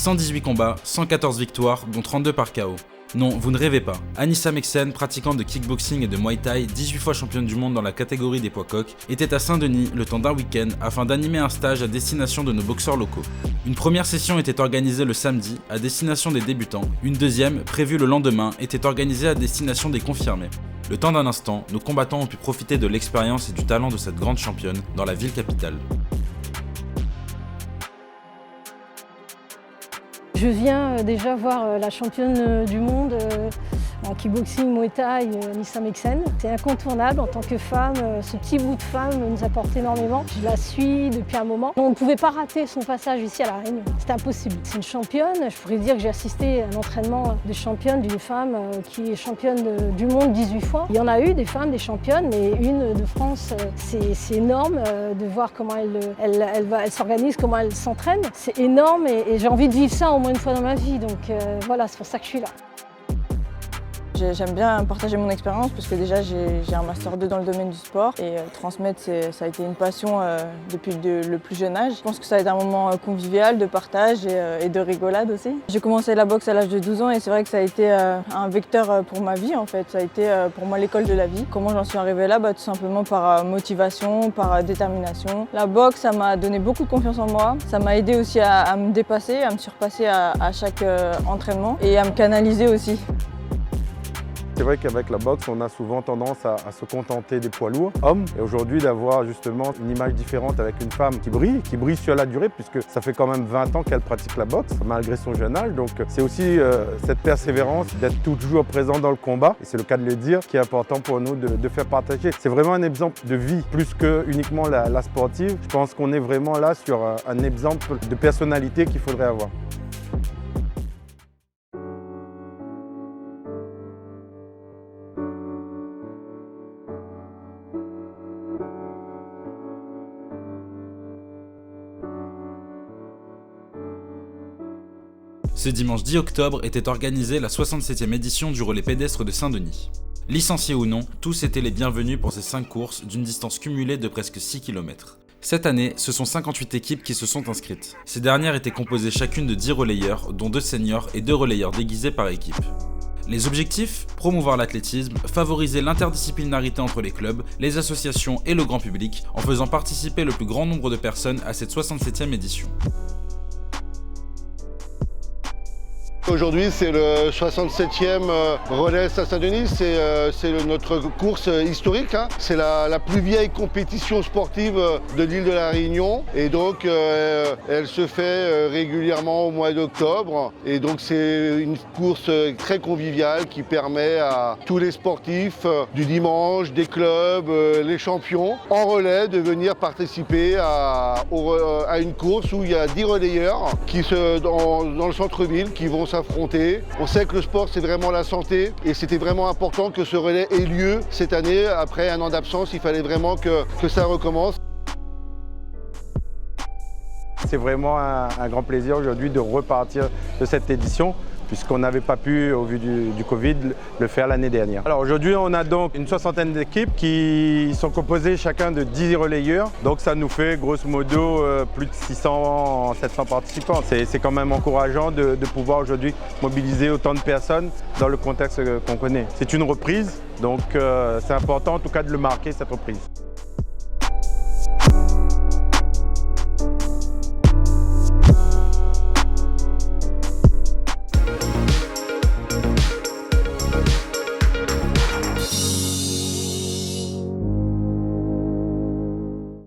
118 combats, 114 victoires, dont 32 par KO. Non, vous ne rêvez pas. Anissa Meksen, pratiquante de kickboxing et de Muay Thai, 18 fois championne du monde dans la catégorie des poids coqs, était à Saint-Denis le temps d'un week-end afin d'animer un stage à destination de nos boxeurs locaux. Une première session était organisée le samedi à destination des débutants, une deuxième, prévue le lendemain, était organisée à destination des confirmés. Le temps d'un instant, nos combattants ont pu profiter de l'expérience et du talent de cette grande championne dans la ville capitale. Je viens déjà voir la championne du monde en kickboxing Muay Thai, Anissa Meksen. C'est incontournable en tant que femme, ce petit bout de femme nous apporte énormément. Je la suis depuis un moment. On ne pouvait pas rater son passage ici à La Réunion, c'était impossible. C'est une championne, je pourrais dire que j'ai assisté à un entraînement de championne d'une femme qui est championne du monde 18 fois. Il y en a eu des femmes, des championnes, mais une de France, c'est énorme de voir comment elle s'organise, comment elle s'entraîne. C'est énorme et j'ai envie de vivre ça au moins une fois dans ma vie, donc voilà, c'est pour ça que je suis là. J'aime bien partager mon expérience parce que déjà j'ai un master 2 dans le domaine du sport et transmettre ça a été une passion depuis le plus jeune âge. Je pense que ça a été un moment convivial de partage et de rigolade aussi. J'ai commencé la boxe à l'âge de 12 ans et c'est vrai que ça a été un vecteur pour ma vie en fait. Ça a été pour moi l'école de la vie. Comment j'en suis arrivée là? Tout simplement par motivation, par détermination. La boxe, ça m'a donné beaucoup de confiance en moi. Ça m'a aidé aussi à me dépasser, à me surpasser à chaque entraînement et à me canaliser aussi. C'est vrai qu'avec la boxe, on a souvent tendance à se contenter des poids lourds, hommes. Et aujourd'hui, d'avoir justement une image différente avec une femme qui brille sur la durée, puisque ça fait quand même 20 ans qu'elle pratique la boxe, malgré son jeune âge. Donc c'est aussi cette persévérance d'être toujours présent dans le combat, et c'est le cas de le dire, qui est important pour nous de faire partager. C'est vraiment un exemple de vie, plus que uniquement la sportive. Je pense qu'on est vraiment là sur un exemple de personnalité qu'il faudrait avoir. Ce dimanche 10 octobre était organisée la 67e édition du relais pédestre de Saint-Denis. Licenciés ou non, tous étaient les bienvenus pour ces 5 courses d'une distance cumulée de presque 6 km. Cette année, ce sont 58 équipes qui se sont inscrites. Ces dernières étaient composées chacune de 10 relayeurs, dont 2 seniors et 2 relayeurs déguisés par équipe. Les objectifs ? Promouvoir l'athlétisme, favoriser l'interdisciplinarité entre les clubs, les associations et le grand public, en faisant participer le plus grand nombre de personnes à cette 67e édition. Aujourd'hui, c'est le 67e relais à Saint-Denis, c'est notre course historique. C'est la plus vieille compétition sportive de l'île de la Réunion. Et donc, elle se fait régulièrement au mois d'octobre. Et donc, c'est une course très conviviale qui permet à tous les sportifs du dimanche, des clubs, les champions, en relais, de venir participer à une course où il y a 10 relayeurs dans le centre-ville qui vont s'affronter. On sait que le sport, c'est vraiment la santé et c'était vraiment important que ce relais ait lieu cette année. Après un an d'absence, il fallait vraiment que ça recommence. C'est vraiment un grand plaisir aujourd'hui de repartir de cette édition, puisqu'on n'avait pas pu, au vu du Covid, le faire l'année dernière. Alors aujourd'hui, on a donc une 60aine d'équipes qui sont composées chacun de 10 relayeurs. Donc ça nous fait grosso modo plus de 600-700 participants. C'est quand même encourageant de pouvoir aujourd'hui mobiliser autant de personnes dans le contexte qu'on connaît. C'est une reprise, donc c'est important en tout cas de le marquer, cette reprise.